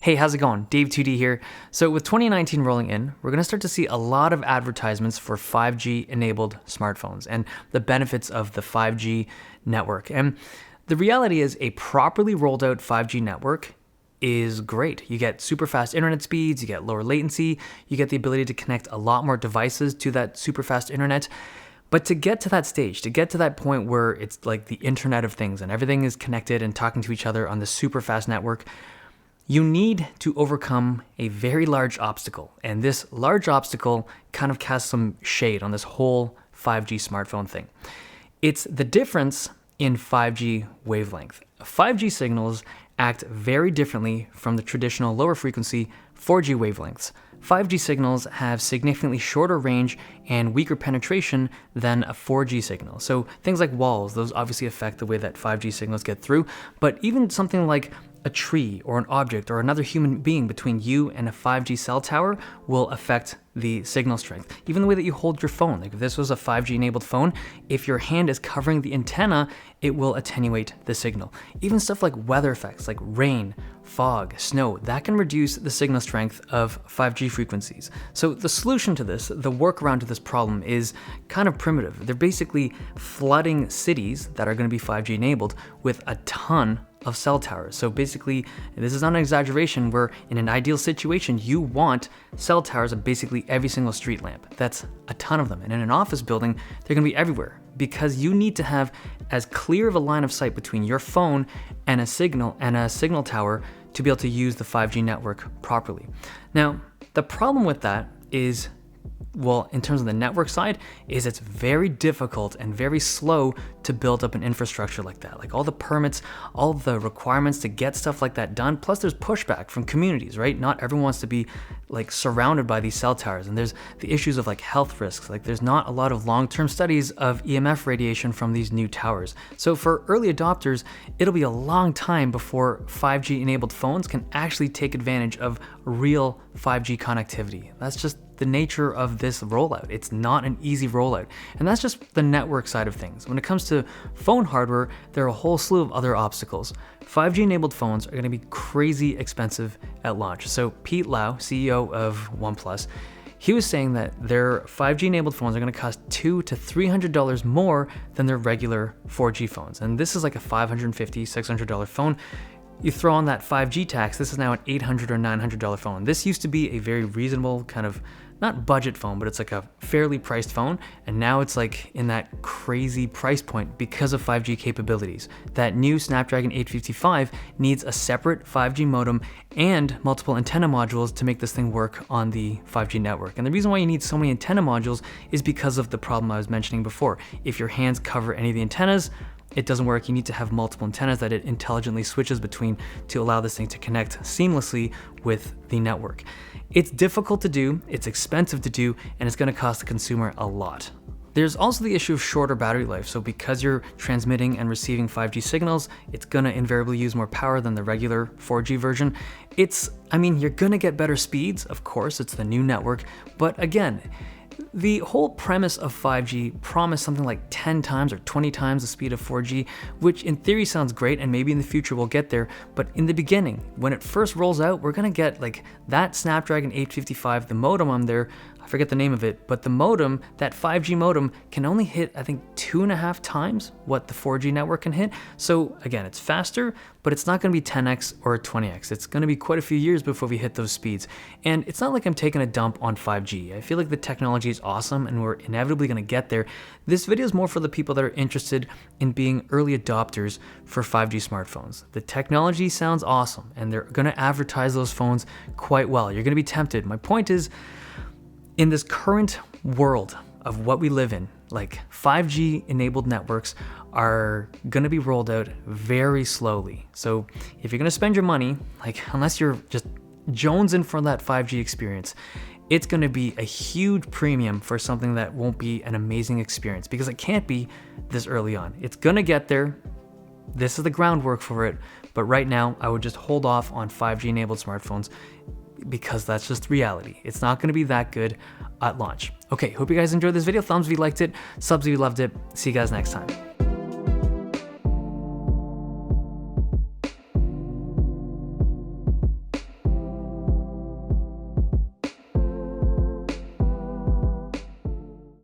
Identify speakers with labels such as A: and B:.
A: Hey, how's it going? Dave 2D here. So with 2019 rolling in, we're going to start to see a lot of advertisements for 5G enabled smartphones and the benefits of the 5G network. And the reality is a properly rolled out 5G network is great. You get super fast internet speeds, you get lower latency, you get the ability to connect a lot more devices to that super fast internet. But to get to that stage, to get to that point where it's like the Internet of Things and everything is connected and talking to each other on this super fast network, you need to overcome a very large obstacle. And this large obstacle kind of casts some shade on this whole 5G smartphone thing. It's the difference in 5G wavelength. 5G signals act very differently from the traditional lower frequency 4G wavelengths. 5G signals have significantly shorter range and weaker penetration than a 4G signal. So things like walls, those obviously affect the way that 5G signals get through, but even something like a tree or an object or another human being between you and a 5G cell tower will affect the signal strength. Even the way that you hold your phone. Like if this was a 5G enabled phone, if your hand is covering the antenna, it will attenuate the signal. Even stuff like weather effects like rain, fog, snow, that can reduce the signal strength of 5G frequencies. So the solution to this, the workaround to this problem is kind of primitive. They're basically flooding cities that are going to be 5G enabled with a ton of cell towers. So basically, this is not an exaggeration, where in an ideal situation, you want cell towers of basically every single street lamp. That's a ton of them. And in an office building, they're gonna be everywhere because you need to have as clear of a line of sight between your phone and a signal tower to be able to use the 5G network properly. Now, the problem with that is, well, in terms of the network side, is it's very difficult and very slow to build up an infrastructure like that. Like all the permits, all the requirements to get stuff like that done. Plus there's pushback from communities, right? Not everyone wants to be like surrounded by these cell towers. And there's the issues of like health risks. Like there's not a lot of long-term studies of EMF radiation from these new towers. So for early adopters, it'll be a long time before 5G enabled phones can actually take advantage of real 5G connectivity. That's just the nature of this rollout. It's not an easy rollout. And that's just the network side of things. When it comes to phone hardware, there are a whole slew of other obstacles. 5G enabled phones are going to be crazy expensive at launch. So Pete Lau, CEO of OnePlus, he was saying that their 5G enabled phones are going to cost $200 to $300 more than their regular 4G phones. And this is like a $550, $600 phone. You throw on that 5G tax, this is now an $800 or $900 phone. This used to be a very reasonable kind of, not budget phone, but it's like a fairly priced phone. And now it's like in that crazy price point because of 5G capabilities. That new Snapdragon 855 needs a separate 5G modem and multiple antenna modules to make this thing work on the 5G network. And the reason why you need so many antenna modules is because of the problem I was mentioning before. If your hands cover any of the antennas, it doesn't work. You need to have multiple antennas that it intelligently switches between to allow this thing to connect seamlessly with the network. It's difficult to do, it's expensive to do, and it's going to cost the consumer a lot. There's also the issue of shorter battery life. So because you're transmitting and receiving 5G signals, it's going to invariably use more power than the regular 4G version. You're going to get better speeds, of course, it's the new network, but again, the whole premise of 5G promised something like 10 times or 20 times the speed of 4G, which in theory sounds great, and maybe in the future we'll get there. But in the beginning, when it first rolls out, we're gonna get like that Snapdragon 855, the modem on there, I forget the name of it, but the modem, that 5G modem, can only hit, I think, 2.5 times what the 4G network can hit. So again, it's faster, but it's not gonna be 10x or 20x. It's gonna be quite a few years before we hit those speeds. And it's not like I'm taking a dump on 5G. I feel like the technology is awesome and we're inevitably gonna get there. This video is more for the people that are interested in being early adopters for 5G smartphones. The technology sounds awesome and they're gonna advertise those phones quite well. You're gonna be tempted. My point is, in this current world of what we live in, like 5G enabled networks are gonna be rolled out very slowly. So if you're gonna spend your money, like unless you're just jonesing for that 5G experience, it's gonna be a huge premium for something that won't be an amazing experience because it can't be this early on. It's gonna get there. This is the groundwork for it. But right now, I would just hold off on 5G enabled smartphones because that's just reality. It's not going to be that good at launch. Okay, hope you guys enjoyed this video. Thumbs if you liked it, subs if you loved it. See you guys next time.